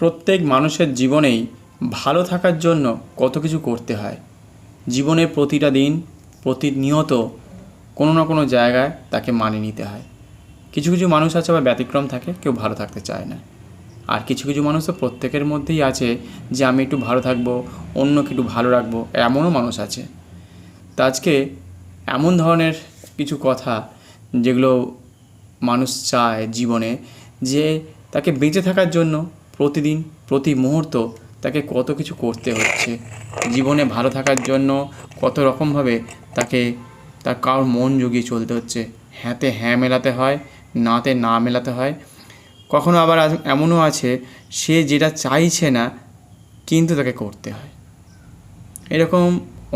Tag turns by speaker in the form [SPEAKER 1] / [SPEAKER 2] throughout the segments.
[SPEAKER 1] প্রত্যেক মানুষের জীবনেই ভালো থাকার জন্য কত কিছু করতে হয়। জীবনের প্রতিটা দিন প্রতিনিয়ত কোনো না কোনো জায়গায় তাকে মানিয়ে নিতে হয়। কিছু কিছু মানুষ আছে আবার ব্যতিক্রম থাকে, কেউ ভালো থাকতে চায় না। আর কিছু কিছু মানুষ তো প্রত্যেকের মধ্যেই আছে যে আমি একটু ভালো থাকবো, অন্যকে একটু ভালো রাখবো, এমনও মানুষ আছে। তা আজকে এমন ধরনের কিছু কথা যেগুলো মানুষ চায় জীবনে, যে তাকে বেঁচে থাকার জন্য প্রতিদিন প্রতি মুহূর্ত তাকে কত কিছু করতে হচ্ছে। জীবনে ভালো থাকার জন্য কত রকমভাবে তাকে তার কারোর মন জুগিয়ে চলতে হচ্ছে। হ্যাঁতে হ্যাঁ মেলাতে হয়, নাতে না মেলাতে হয়। কখনো আবার এমনও আছে সে যেটা চাইছে না কিন্তু তাকে করতে হয়। এরকম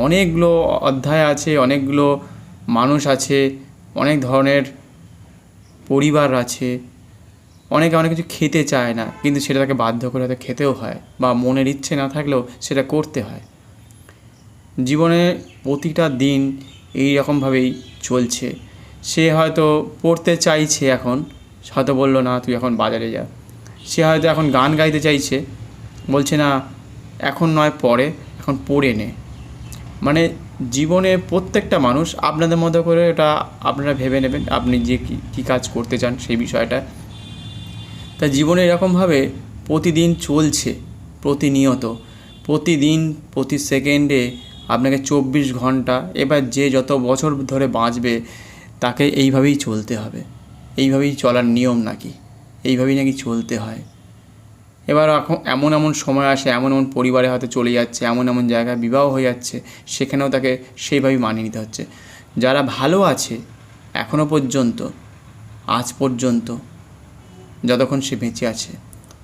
[SPEAKER 1] অনেকগুলো অধ্যায় আছে, অনেকগুলো মানুষ আছে, অনেক ধরনের পরিবার আছে। অনেকে অনেক কিছু খেতে চায় না কিন্তু সেটা তাকে বাধ্য করে হয়তো খেতেও হয়, বা মনের ইচ্ছে না থাকলেও সেটা করতে হয়। জীবনে প্রতিটা দিন এই রকমভাবেই চলছে। সে হয়তো পড়তে চাইছে, এখন হয়তো বললো না তুই এখন বাজারে যা। সে হয়তো এখন গান গাইতে চাইছে, বলছে না এখন নয় পরে, এখন পড়ে নে। মানে জীবনে প্রত্যেকটা মানুষ আপনাদের মতো করে এটা আপনারা ভেবে নেবেন, আপনি যে কী কাজ করতে চান সেই বিষয়টা। তা জীবনে এরকমভাবে প্রতিদিন চলছে, প্রতিনিয়ত প্রতিদিন প্রতি সেকেন্ডে আপনাকে 24 ঘন্টা, এবার যে যত বছর ধরে বাঁচবে তাকে এইভাবেই চলতে হবে। এইভাবেই চলার নিয়ম নাকি, এইভাবেই নাকি চলতে হয়। এবার এখন এমন এমন সময় আসে, এমন এমন পরিবারে হয়তো চলে যাচ্ছে, এমন এমন জায়গায় বিবাহ হয়ে যাচ্ছে, সেখানেও তাকে সেইভাবেই মানিয়ে নিতে হচ্ছে। যারা ভালো আছে এখনও পর্যন্ত, আজ পর্যন্ত, যতক্ষণ সে বেঁচে আছে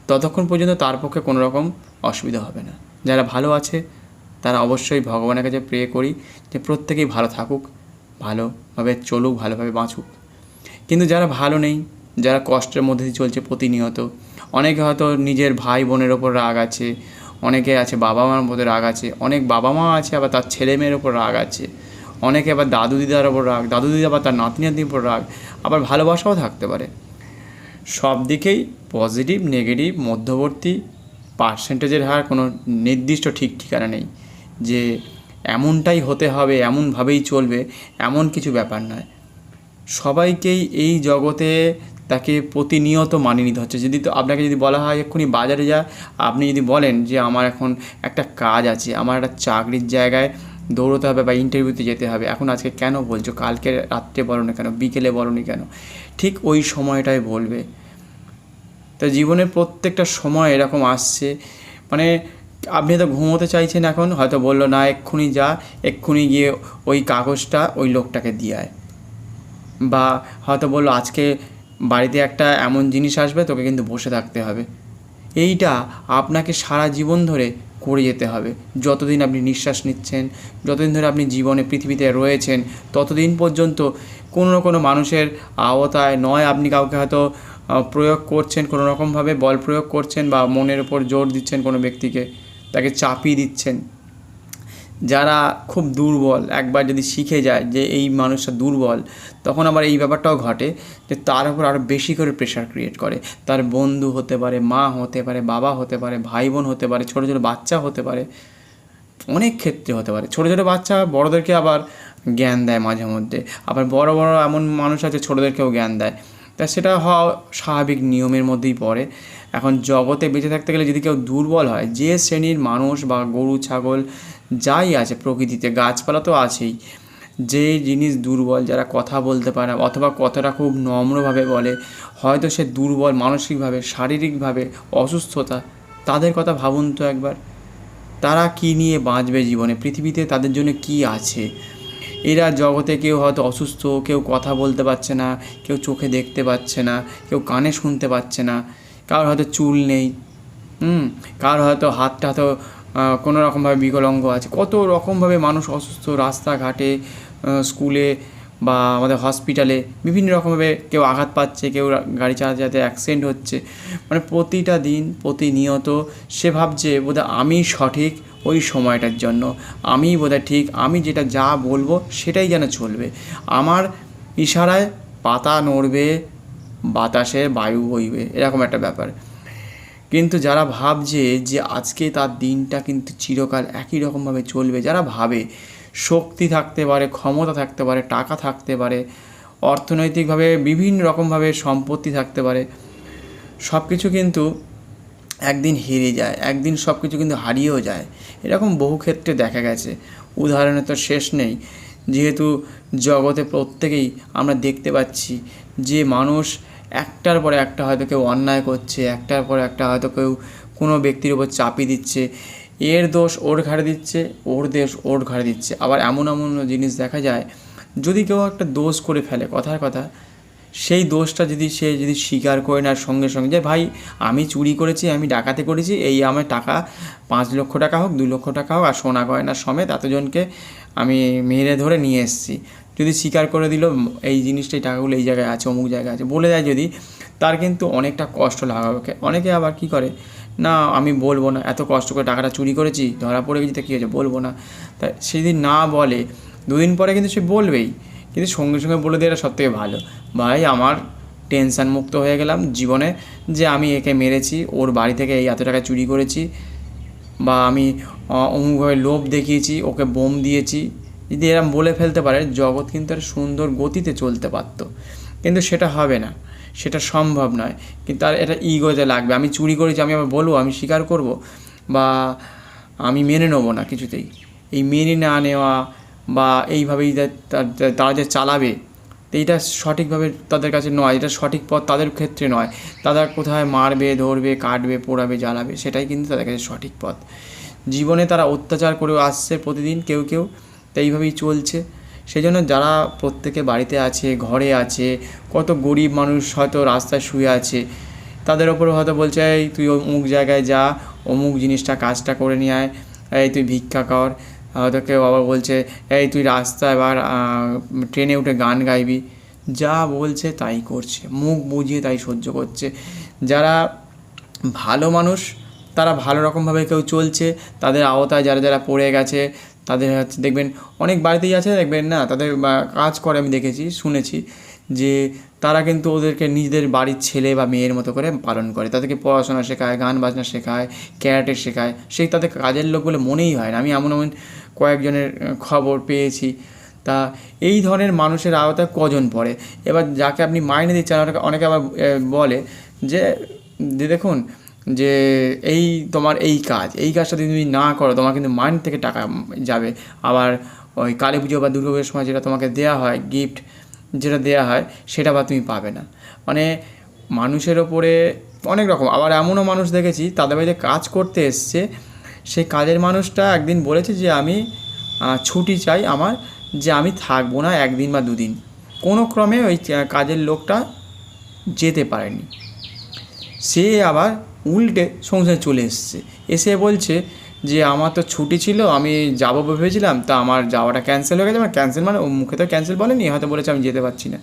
[SPEAKER 1] ততক্ষণ পর্যন্ত তার পক্ষে কোনো রকম অসুবিধা হবে না। যারা ভালো আছে তারা অবশ্যই ভগবানের কাছে প্রে করি যে প্রত্যেকেই ভালো থাকুক, ভালোভাবে চলুক, ভালোভাবে বাঁচুক। কিন্তু যারা ভালো নেই, যারা কষ্টের মধ্যে দিয়ে চলছে প্রতিনিয়ত, অনেকে হয়তো নিজের ভাই বোনের ওপর রাগ আছে, অনেকে আছে বাবা মার মধ্যে রাগ আছে, অনেক বাবা মা আছে আবার তার ছেলে মেয়ের ওপর রাগ আছে, অনেকে আবার দাদু দিদার ওপর রাগ, দাদু দিদা আবার তার নাতি নাতনির ওপর রাগ, আবার ভালোবাসাও থাকতে পারে। সব দিকেই পজিটিভ নেগেটিভ মধ্যবর্তী পার্সেন্টেজের হার কোনো নির্দিষ্ট ঠিক ঠিকানা নেই যে এমনটাই হতে হবে, এমনভাবেই চলবে, এমন কিছু ব্যাপার নয়। সবাইকেই এই জগতে তাকে প্রতিনিয়ত মানিয়ে নিতে হচ্ছে। যদি তো আপনাকে যদি বলা হয় এক্ষুনি বাজারে যা, আপনি যদি বলেন যে আমার এখন একটা কাজ আছে, আমার একটা চাকরির জায়গায় দৌড়তে হবে বা ইন্টারভিউতে যেতে হবে, এখন আজকে কেন বলছো, কালকে রাত্রে বলো না কেন, বিকেলে বলো নি কেন, ঠিক ওই সময়টাই বলবে। তো জীবনের প্রত্যেকটা সময় এরকম আসছে, মানে আপনি হয়তো ঘুমোতে চাইছেন, এখন হয়তো বললো না এক্ষুনি যা, এক্ষুনি গিয়ে ওই কাগজটা ওই লোকটাকে দিয়ে আয়, বা হয়তো বললো আজকে বাড়িতে একটা এমন জিনিস আসবে, তোকে কিন্তু বসে থাকতে হবে। এইটা আপনাকে সারা জীবন ধরে করে যেতে হবে। যতদিন আপনি নিঃশ্বাস নিচ্ছেন, যতদিন ধরে আপনি জীবনে পৃথিবীতে রয়েছেন, ততদিন পর্যন্ত কোনো না কোনো মানুষের আওতায় নয় আপনি কাউকে হয়তো প্রয়োগ করছেন, কোনো রকমভাবে বল প্রয়োগ করছেন, বা মনের উপর জোর দিচ্ছেন কোনো ব্যক্তিকে, তাকে চাপিয়ে দিচ্ছেন। যারা খুব দুর্বল, একবার যদি শিখে যায় যে এই মানুষটা দুর্বল, তখন আবার এই ব্যাপারটাও ঘটে যে তার উপর আরও বেশি করে প্রেশার ক্রিয়েট করে। তার বন্ধু হতে পারে, মা হতে পারে, বাবা হতে পারে, ভাই বোন হতে পারে, ছোটো ছোটো বাচ্চা হতে পারে, অনেক ক্ষেত্রে হতে পারে। ছোটো ছোটো বাচ্চা বড়োদেরকে আবার জ্ঞান দেয় মাঝে মধ্যে, আবার বড় বড় এমন মানুষ আছে ছোটোদেরকেও জ্ঞান দেয়। তা সেটা হওয়া স্বাভাবিক নিয়মের মধ্যেই পড়ে। এখন জগতে বেঁচে থাকতে গেলে যদি কেউ দুর্বল হয়, যে শ্রেণীর মানুষ বা গরু ছাগল যাই আছে প্রকৃতিতে, গাছপালা তো আছেই, যে জিনিস দুর্বল, যারা কথা বলতে পারে অথবা কথাটা খুব নম্রভাবে বলে, হয়তো সে দুর্বল মানসিকভাবে, শারীরিকভাবে অসুস্থতা, তাদের কথা ভাবুন তো একবার। তারা কী নিয়ে বাঁচবে জীবনে, পৃথিবীতে তাদের জন্য কি আছে? এরা জগতে কেউ হয়তো অসুস্থ, কেউ কথা বলতে পারছে না, কেউ চোখে দেখতে পাচ্ছে না, কেউ কানে শুনতে পাচ্ছে না, কারোর হয়তো চুল নেই, কারোর হয়তো হাতটা হয়তো কোনো রকমভাবে বিকলাঙ্গ আছে। কত রকমভাবে মানুষ অসুস্থ, রাস্তাঘাটে, স্কুলে বা আমাদের হসপিটালে বিভিন্ন রকমভাবে কেউ আঘাত পাচ্ছে, কেউ গাড়ি চালাতে চালাতে অ্যাক্সিডেন্ট হচ্ছে। মানে প্রতিটা দিন প্রতিনিয়ত সে ভাবছে বোধহয় আমি সঠিক ওই সময়টার জন্য, আমি বোধহয় ঠিক, আমি যেটা যা বলবো সেটাই যেন চলবে, আমার ইশারায় পাতা নড়বে, বাতাসে বায়ু বইবে, এরকম একটা ব্যাপার। কিন্তু যারা ভাবছে যে আজকে তার দিনটা কিন্তু চিরকাল একই রকমভাবে চলবে, যারা ভাবে শক্তি থাকতে পারে, ক্ষমতা থাকতে পারে, টাকা থাকতে পারে, অর্থনৈতিকভাবে বিভিন্ন রকমভাবে সম্পত্তি থাকতে পারে, সব কিছু কিন্তু একদিন হেরে যায়, একদিন সব কিছু কিন্তু হারিয়েও যায়। এরকম বহু ক্ষেত্রে দেখা গেছে, উদাহরণের তো শেষ নেই। যেহেতু জগতে প্রত্যেকেই আমরা দেখতে পাচ্ছি যে মানুষ একটার পরে একটা হয়তো কেউ অন্যায় করছে, একটার পর একটা হয়তো কেউ কোনো ব্যক্তির উপর চাপিয়ে দিচ্ছে, এর দোষ ওর ঘাড়ে দিচ্ছে, ওর দোষ ওর ঘাড়ে দিচ্ছে। আবার এমন এমন জিনিস দেখা যায়, যদি কেউ একটা দোষ করে ফেলে, কথার কথা, সেই দোষটা যদি সে স্বীকার করে নেয় সঙ্গে সঙ্গে, যে ভাই আমি চুরি করেছি, আমি ডাকাতি করেছি, এই আমার টাকা 5 লক্ষ টাকা হোক, 2 লক্ষ টাকা হোক, আর সোনা গয়না সমেত এতজনকে আমি মেরে ধরে নিয়ে এসেছি, যদি স্বীকার করে দিল এই জিনিসটা, এই টাকাগুলো এই জায়গায় আছে, অমুক জায়গায় আছে, বলে দেয় যদি, তার কিন্তু অনেকটা কষ্ট লাগাবে। অনেকে আবার কী করে, না আমি বলবো না, এত কষ্ট করে টাকাটা চুরি করেছি, ধরা পড়ে গেছি, তা কী হয়েছে, বলবো না। তাই সে যদি না বলে, 2 দিন পরে কিন্তু সে বলবেই, কিন্তু সঙ্গে সঙ্গে বলে দেওয়াটা সবথেকে ভালো। ভাই আমার টেনশান মুক্ত হয়ে গেলাম জীবনে, যে আমি একে মেরেছি, ওর বাড়ি থেকে এই এত টাকা চুরি করেছি, বা আমি অমুকভাবে লোভ দেখিয়েছি, ওকে বোম দিয়েছি। যদি এরম বলে ফেলতে পারে, জগৎ কিন্তু একটা সুন্দর গতিতে চলতে পারতো। কিন্তু সেটা হবে না, সেটা সম্ভব নয়। কিন্তু তার এটা ইগোতে লাগবে, আমি চুরি করেছি, আমি আবার বলবো, আমি স্বীকার করব, বা আমি মেনে নেবো না কিছুতেই। এই মেনে না নেওয়া বা এইভাবেই তারা যে চালাবে, এইটা সঠিকভাবে তাদের কাছে নয়, এটা সঠিক পথ তাদের ক্ষেত্রে নয়। তারা কোথায় মারবে, ধরবে, কাটবে, পোড়াবে, জ্বালাবে, সেটাই কিন্তু তাদের কাছে সঠিক পথ। জীবনে তারা অত্যাচার করেও আসছে প্রতিদিন, কেউ কেউ তো এইভাবেই চলছে। সেই জন্য যারা প্রত্যেকে বাড়িতে আছে, ঘরে আছে, কত গরিব মানুষ হয়তো রাস্তায় শুয়ে আছে, তাদের ওপরে হয়তো বলছে, এই তুই অমুক জায়গায় যা, অমুক জিনিসটা কাজটা করে নিয়ে আয়, এই তুই ভিক্ষা কর। হয়তো কেউ আবার বলছে, এই তুই রাস্তায় এবার ট্রেনে উঠে গান গাইবি। যা বলছে তাই করছে, মুখ বুঝিয়ে তাই সহ্য করছে। যারা ভালো মানুষ, তারা ভালো রকমভাবে কেউ চলছে, তাদের আওতায় যারা যারা পড়ে গেছে, তাদের হচ্ছে দেখবেন অনেক বাড়িতেই আছে, দেখবেন না, তাদের কাজ করে, আমি দেখেছি, শুনেছি যে তারা কিন্তু ওদেরকে নিজেদের বাড়ির ছেলে বা মেয়ের মতো করে পালন করে, তাদেরকে পড়াশোনা শেখায়, গান বাজনা শেখায়, ক্যারাটে শেখায়, সেই তাদের কাজের লোক বলে মনেই হয় না। আমি এমন এমন কয়েকজনের খবর পেয়েছি। তা এই ধরনের মানুষের আওতায় কজন পড়ে? এবার যাকে আপনি মাইনে দিচ্ছেন, অনেকে আবার বলে যে দেখুন, যে এই তোমার এই কাজটা যদি তুমি না করো, তোমার কিন্তু মাইনে থেকে টাকা যাবে। আবার ওই কালী পুজো বা দুর্গা পুজোর সময় যেটা তোমাকে দেওয়া হয়, গিফট যেটা দেওয়া হয়, সেটা আবার তুমি পাবে না। মানে মানুষের ওপরে অনেক রকম। আবার এমনও মানুষ দেখেছি, তাদের বাড়িতে কাজ করতে এসছে, সেই কাজের মানুষটা একদিন বলেছে যে আমি ছুটি চাই আমার, যে আমি থাকবো না 1 দিন বা 2 দিন। কোনো ক্রমে ওই কাজের লোকটা যেতে পারেনি। সে আবার উল্টে সংসারে চলে এসছে, এসে বলছে যে আমার তো ছুটি ছিল, আমি যাবো ভেবেছিলাম, তা আমার যাওয়াটা ক্যান্সেল হয়ে গেছে। আমার ক্যান্সেল মানে ও মুখে তো ক্যান্সেল বলেনি, হয়তো বলেছে আমি যেতে পারছি না,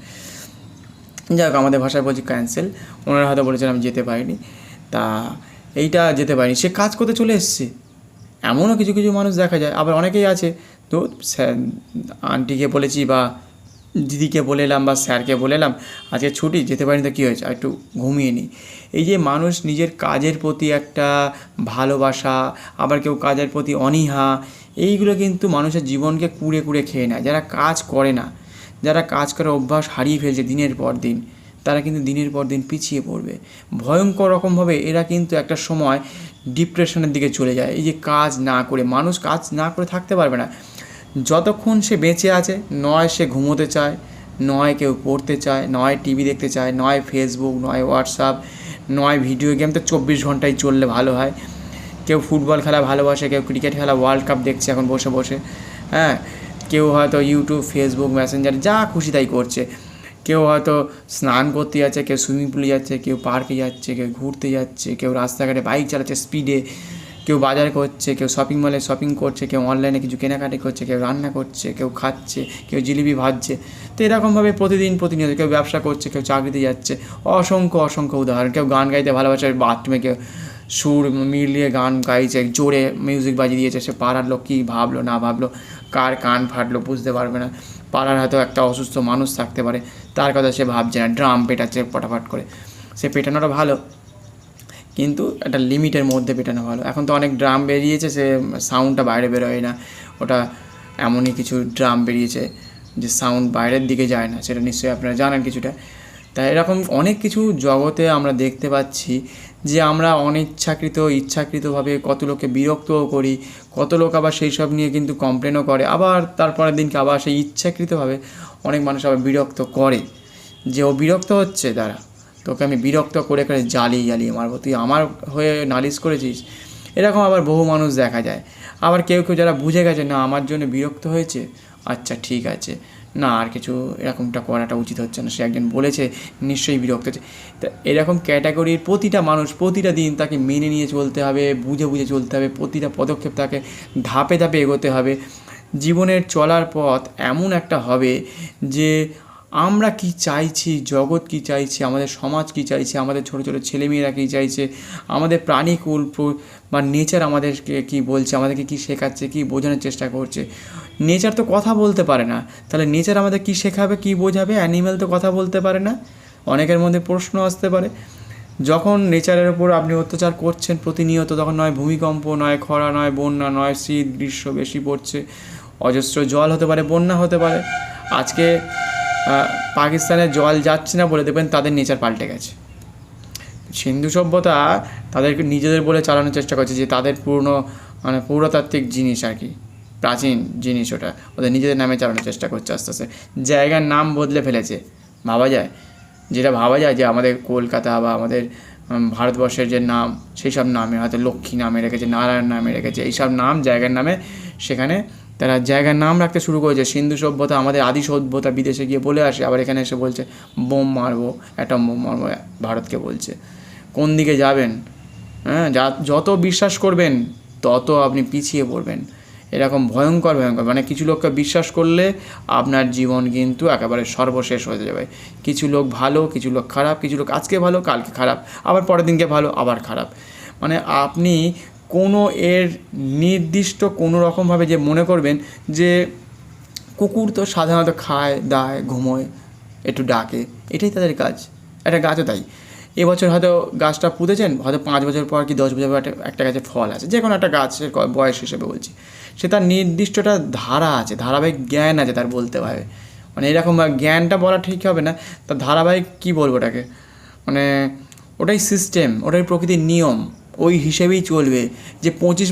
[SPEAKER 1] যাই হোক আমাদের ভাষায় বলছি ক্যান্সেল, ওনারা হয়তো বলেছেন আমি যেতে পারিনি। তা এইটা যেতে পারিনি, সে কাজ করতে চলে এসছে। এমনও কিছু কিছু মানুষ দেখা যায়। আবার অনেকেই আছে, তো আন্টিকে বলেছি বা দিদিকে বলে এলাম বা স্যারকে বলে এলাম, আজকে ছুটি, যেতে পারিনি, তো কী হয়েছে, একটু ঘুমিয়ে নিই। এই যে মানুষ নিজের কাজের প্রতি একটা ভালোবাসা, আবার কেউ কাজের প্রতি অনীহা, এইগুলো কিন্তু মানুষের জীবনকে কুড়ে কুড়ে খেয়ে নেয়। যারা কাজ করে না, যারা কাজ করার অভ্যাস হারিয়ে ফেলছে দিনের পর দিন, তারা কিন্তু দিনের পর দিন পিছিয়ে পড়বে ভয়ঙ্কর রকমভাবে। এরা কিন্তু একটা সময় ডিপ্রেশনের দিকে চলে যায়। এই যে কাজ না করে, মানুষ কাজ না করে থাকতে পারবে না যতক্ষণ সে বেঁচে আছে। নয় সে ঘুমোতে চায়, নয় কেউ পড়তে চায়, নয় টিভি দেখতে চায়, নয় ফেসবুক, নয় হোয়াটসঅ্যাপ, নয় ভিডিও গেম। তো 24 ঘন্টায় চললে ভালো হয়। কেউ ফুটবল খেলা ভালোবাসে, কেউ ক্রিকেট খেলা, ওয়ার্ল্ড কাপ দেখছে এখন বসে বসে, হ্যাঁ। কেউ হয়তো ইউটিউব, ফেসবুক, মেসেঞ্জার যা খুশি তাই করছে। কেউ হয়তো স্নান করতে যাচ্ছে, কেউ সুইমিং পুলে যাচ্ছে, কেউ পার্কে যাচ্ছে, কেউ ঘুরতে যাচ্ছে, কেউ রাস্তাঘাটে বাইক চালাচ্ছে স্পিডে, কেউ বাজার করছে, কেউ শপিং মলে শপিং করছে, কেউ অনলাইনে কিছু কেনাকাটি করছে, কেউ রান্না করছে, কেউ খাচ্ছে, কেউ জিলিপি ভাজছে। তো এরকমভাবে প্রতিনিয়ত কেউ ব্যবসা করছে, কেউ চাকরিতে যাচ্ছে। অসংখ্য উদাহরণ। কেউ গান গাইতে ভালোবাসে, বাথরুমে কেউ সুর মিলিয়ে গান গাইছে, জোরে মিউজিক বাজিয়ে দিয়েছে। সে পাড়ার লোক কী ভাবলো না ভাবলো, কার কান ফাটলো বুঝতে পারবে না। পাড়ার হয়তো একটা অসুস্থ মানুষ থাকতে পারে, তার কথা সে ভাবছে না, ড্রাম পেটাচ্ছে ফটাফট করে। সে পেটানোটা ভালো, কিন্তু একটা লিমিটের মধ্যে পেটানো ভালো। এখন তো অনেক ড্রাম বেরিয়েছে, সে সাউন্ডটা বাইরে বেরোয় না, ওটা এমনই কিছু ড্রাম বেরিয়েছে যে সাউন্ড বাইরের দিকে যায় না, সেটা নিশ্চয়ই আপনারা জানেন কিছুটা। তাই এরকম অনেক কিছু জগতে আমরা দেখতে পাচ্ছি যে আমরা ইচ্ছাকৃতভাবে কত লোককে বিরক্তও করি, কত লোক আবার সেই সব নিয়ে কিন্তু কমপ্লেনও করে, আবার তারপরের দিনকে আবার সেই ইচ্ছাকৃতভাবে অনেক মানুষ আবার বিরক্ত করে, যে ও বিরক্ত হচ্ছে দ্বারা তোকে আমি বিরক্ত করে জ্বালিয়ে মারবো, তুই আমার হয়ে নালিশ করেছিস। এরকম আবার বহু মানুষ দেখা যায়। আবার কেউ যারা বুঝে গেছে না আমার জন্য বিরক্ত হয়েছে, আচ্ছা ঠিক আছে, না আর কিছু এরকমটা করাটা উচিত হচ্ছে না, সে একজন বলেছে নিশ্চয়ই বিরক্ত হচ্ছে। তা এরকম ক্যাটাগরির প্রতিটা মানুষ প্রতিটা দিন তাকে মেনে নিয়ে চলতে হবে, বুঝে চলতে হবে, প্রতিটা পদক্ষেপ তাকে ধাপে এগোতে হবে। জীবনের চলার পথ এমন একটা হবে যে আমরা কি চাইছি, জগৎ কি চাইছে, আমাদের সমাজ কি চাইছে, আমাদের ছোটো ছেলেমেয়েরা কী চাইছে, আমাদের প্রাণীকুল বা নেচার আমাদেরকে কী বলছে, আমাদেরকে কী শেখাচ্ছে, কী বোঝানোর চেষ্টা করছে। নেচার তো কথা বলতে পারে না, তাহলে নেচার আমাদের কী শেখাবে, কী বোঝাবে? অ্যানিম্যাল তো কথা বলতে পারে না। অনেকের মধ্যে প্রশ্ন আসতে পারে, যখন নেচারের ওপর আপনি অত্যাচার করছেন প্রতিনিয়ত, তখন নয় ভূমিকম্প, নয় খরা, নয় বন্যা, নয় শীত, গ্রীষ্ম বেশি পড়ছে, অজস্র জল হতে পারে, বন্যা হতে পারে। আজকে পাকিস্তানে জল যাচ্ছে না বলে দেখবেন তাদের নেচার পাল্টে গেছে। সিন্ধু সভ্যতা তাদেরকে নিজেদের বলে চালানোর চেষ্টা করছে যে তাদের পুরাতাত্ত্বিক জিনিস আর কি, প্রাচীন জিনিস, ওদের নিজেদের নামে চালানোর চেষ্টা করছে। আস্তে আস্তে জায়গার নাম বদলে ফেলেছে। ভাবা যায় যে আমাদের কলকাতা বা আমাদের ভারতবর্ষের যে নাম, সেই সব নামে হয়তো লক্ষ্মী নামে রেখেছে, নারায়ণ নামে রেখেছে, এইসব নাম জায়গার নামে, সেখানে তারা জায়গার নাম রাখতে শুরু করেছে। সিন্ধু সভ্যতা, আমাদের আদি সভ্যতা বিদেশে গিয়ে বলে আসে, আবার এখানে এসে বলছে বোম মারবো, অ্যাটম বোম মারবো, ভারতকে বলছে। কোন দিকে যাবেন? হ্যাঁ, যত বিশ্বাস করবেন তত আপনি পিছিয়ে পড়বেন। এরকম ভয়ঙ্কর মানে কিছু লোককে বিশ্বাস করলে আপনার জীবন কিন্তু একেবারে সর্বশেষ হয়ে যাবে। কিছু লোক ভালো, কিছু লোক খারাপ, কিছু লোক আজকে ভালো কালকে খারাপ, আবার পরের দিনকে ভালো আবার খারাপ। মানে আপনি কোনো এর নির্দিষ্ট কোনো রকমভাবে যে মনে করবেন যে কুকুর তো সাধারণত খায়, দায়, ঘুমোয়, একটু ডাকে, এটাই তাদের কাজ। একটা গাছও তাই, এবছর হয়তো গাছটা পুঁতেছেন, হয়তো 5 বছর পর কি 10 বছর পর একটা গাছে ফল আছে, যে কোনো একটা গাছের বয়স হিসেবে বলছি, সে তার নির্দিষ্টটা ধারা আছে, ধারাবাহিক জ্ঞান আছে তার বলতে হবে। মানে এরকম জ্ঞানটা বলা ঠিক হবে না, তার ধারাবাহিক কী বলবো ওটাকে, মানে ওটাই সিস্টেম, ওটাই প্রকৃতির নিয়ম, ওই হিসেবেই চলবে। যে 25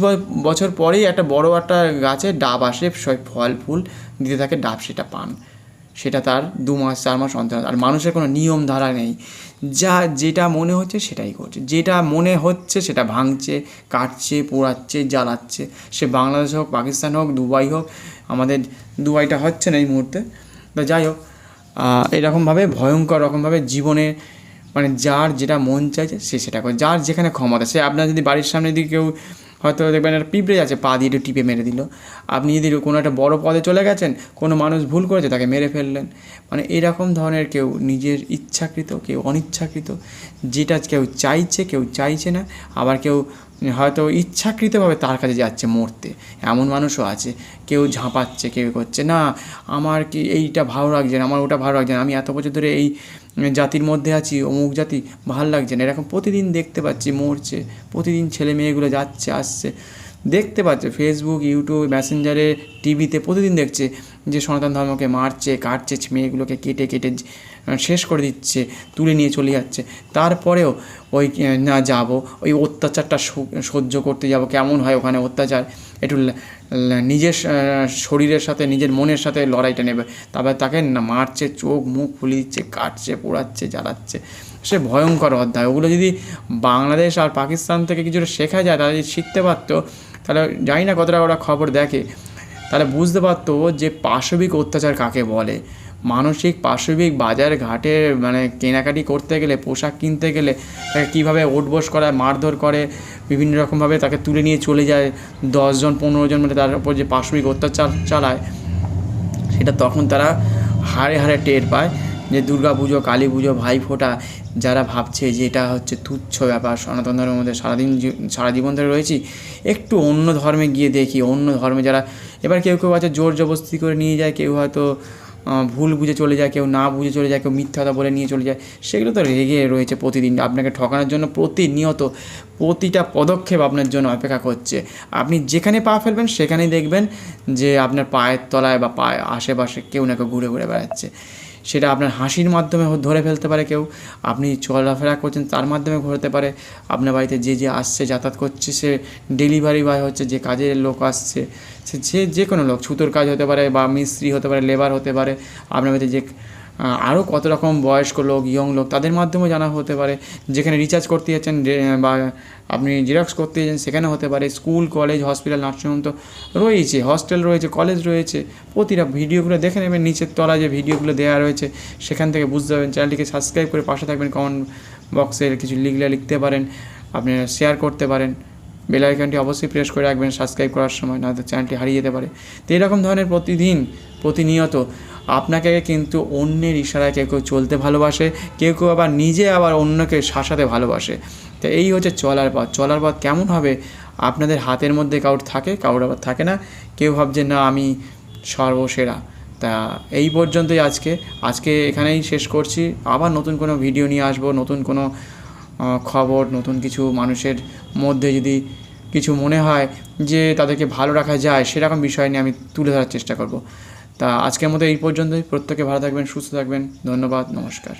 [SPEAKER 1] বছর পরেই একটা বড় একটা গাছে ডাব আসে, ফল ফুল দিতে থাকে, ডাব সেটা পান, সেটা তার 2 মাস 4 মাস অন্তর। আর মানুষের কোনো নিয়ম ধারা নেই, যেটা মনে হচ্ছে সেটাই করছে, যেটা মনে হচ্ছে সেটা ভাঙছে, কাটছে, পোড়াচ্ছে, জ্বালাচ্ছে। সে বাংলাদেশ হোক, পাকিস্তান হোক, দুবাই হোক, আমাদের দুবাইটা হচ্ছে না এই মুহূর্তে, তো যাই হোক, এরকমভাবে ভয়ঙ্কর রকমভাবে জীবনে মানে যার যেটা মন চাইছে সে সেটা করে, যার যেখানে ক্ষমতা। সে আপনার যদি বাড়ির সামনে যদি কেউ হয়তো দেখবেন একটা পিঁপড়ে আছে, পা দিয়ে একটু টিপে মেরে দিল, আপনি যদি কোনো একটা বড় পদে চলে গেছেন, কোনো মানুষ ভুল করেছে তাকে মেরে ফেললেন। মানে এরকম ধরনের কেউ নিজের ইচ্ছাকৃত, কেউ অনিচ্ছাকৃত, যেটা কেউ চাইছে কেউ চাইছে না, আবার কেউ হয়তো ইচ্ছাকৃতভাবে তার কাছে যাচ্ছে মরতে, এমন মানুষও আছে। কেউ ঝাঁপাচ্ছে, কেউ করছে না আমার কি এইটা ভালো লাগছে না, আমার ওটা ভালো লাগছে না, আমি এত বছর ধরে এই জাতির মধ্যে আছি, অমুক জাতি ভালো লাগছে না, এরকম প্রতিদিন দেখতে পাচ্ছি মরছে, প্রতিদিন ছেলে মেয়েগুলো যাচ্ছে আসছে, দেখতে পাচ্ছে ফেসবুক, ইউটিউব, মেসেঞ্জারে, টিভিতে প্রতিদিন দেখছে যে সনাতন ধর্মকে মারছে, কাটছে, মেয়েগুলোকে কেটে শেষ করে দিচ্ছে, তুলে নিয়ে চলে যাচ্ছে। তারপরেও ওই না যাব, ওই অত্যাচারটা সহ্য করতে যাব, কেমন হয় ওখানে অত্যাচার, একটু নিজের শরীরের সাথে নিজের মনের সাথে লড়াইটা নেবে, তারপর তাকে মারছে, চোখ মুখ ফুলিয়ে দিচ্ছে, কাটছে, পোড়াচ্ছে, জ্বালাচ্ছে। সে ভয়ঙ্কর অধ্যায়। ওগুলো যদি বাংলাদেশ আর পাকিস্তান থেকে কিছুটা শেখা যায়, তারা যদি শিখতে পারতো, তাহলে জানি না কতটা ওরা খবর দেখে, তাহলে বুঝতে পারতো যে পাশবিক অত্যাচার কাকে বলে। মানসিক পাশবিক বাজার ঘাটে মানে কেনাকাটি করতে গেলে, পোশাক কিনতে গেলে তাকে কীভাবে ওঠবোস করায়, মারধর করে, বিভিন্ন রকমভাবে তাকে তুলে নিয়ে চলে যায়, 10 জন 15 জন মানে তার উপর যে পাশবিক অত্যাচার চালায়, সেটা তখন তারা হাড়ে হাড়ে টের পায়। যে দুর্গা পুজো, কালী পুজো, ভাইফোঁটা, যারা ভাবছে যে এটা হচ্ছে তুচ্ছ ব্যাপার, সনাতন ধর্মের মধ্যে সারা জীবন ধরে রয়েছি, একটু অন্য ধর্মে গিয়ে দেখি, অন্য ধর্মে যারা, এবার কেউ আছে জোর জবরদস্তি করে নিয়ে যায়, কেউ হয়তো ভুল বুঝে চলে যায়, কেউ না বুঝে চলে যায়, কেউ মিথ্যা কথা বলে নিয়ে চলে যায়, সেগুলো তো রেগে রয়েছে প্রতিদিন আপনাকে ঠকানোর জন্য। প্রতিনিয়ত প্রতিটা পদক্ষেপ আপনার জন্য অপেক্ষা করছে। আপনি যেখানে পা ফেলবেন সেখানেই দেখবেন যে আপনার পায়ের তলায় বা পায়ে আশেপাশে কেউ না কেউ ঘুরে ঘুরে বেড়াচ্ছে। সেটা আপনার হাসির মাধ্যমে ধরে ফেলতে পারে কেউ, আপনি চলাফেরা করছেন তার মাধ্যমে ঘুরতে পারে, আপনার বাড়িতে যে আসছে যাতায়াত করছে, সে ডেলিভারি বয় হচ্ছে, যে কাজের লোক আসছে, সে যে কোনো লোক, ছুতোর কাজ হতে পারে বা মিস্ত্রি হতে পারে, লেবার হতে পারে, আপনার বাড়িতে যে আরও কত রকম বয়স্ক লোক, ইয়ং লোক, তাদের মাধ্যমেও জানা হতে পারে। যেখানে রিচার্জ করতে যাচ্ছেন বা আপনি জেরক্স করতে যাচ্ছেন সেখানে হতে পারে। স্কুল, কলেজ, হসপিটাল, নার্সিংহোম তো রয়েছে, হস্টেল রয়েছে, কলেজ রয়েছে। প্রতিটা ভিডিওগুলো দেখে নেবেন, নিচের তলায় যে ভিডিওগুলো দেওয়া রয়েছে সেখান থেকে বুঝতে পারবেন। চ্যানেলটিকে সাবস্ক্রাইব করে পাশে থাকবেন। কমেন্ট বক্সে কিছু লিখতে পারেন, আপনি শেয়ার করতে পারেন। বেল আইকনটি অবশ্যই প্রেস করে রাখবেন সাবস্ক্রাইব করার সময়, নয়তো চ্যানেলটি হারিয়ে যেতে পারে। তো এরকম ধরনের প্রতিনিয়ত আপনাকে কিন্তু অন্যের ইশারায় কেউ কেউ চলতে ভালোবাসে, কেউ কেউ আবার নিজে আবার অন্যকে শাসাতে ভালোবাসে। তো এই হচ্ছে চলার পথ কেমন হবে আপনাদের হাতের মধ্যে, কারোর থাকে, কারোর আবার থাকে না। কেউ ভাবছে না আমি সর্বসেরা। তা এই পর্যন্তই আজকে এখানেই শেষ করছি। আবার নতুন কোনো ভিডিও নিয়ে আসবো, নতুন কোনো খবর, নতুন কিছু মানুষের মধ্যে যদি কিছু মনে হয় যে তাদেরকে ভালো রাখা যায়, সেরকম বিষয় নিয়ে আমি তুলে ধরার চেষ্টা করব। তা আজকের মতো এই পর্যন্তই। প্রত্যেকে ভালো থাকবেন, সুস্থ থাকবেন। ধন্যবাদ, নমস্কার।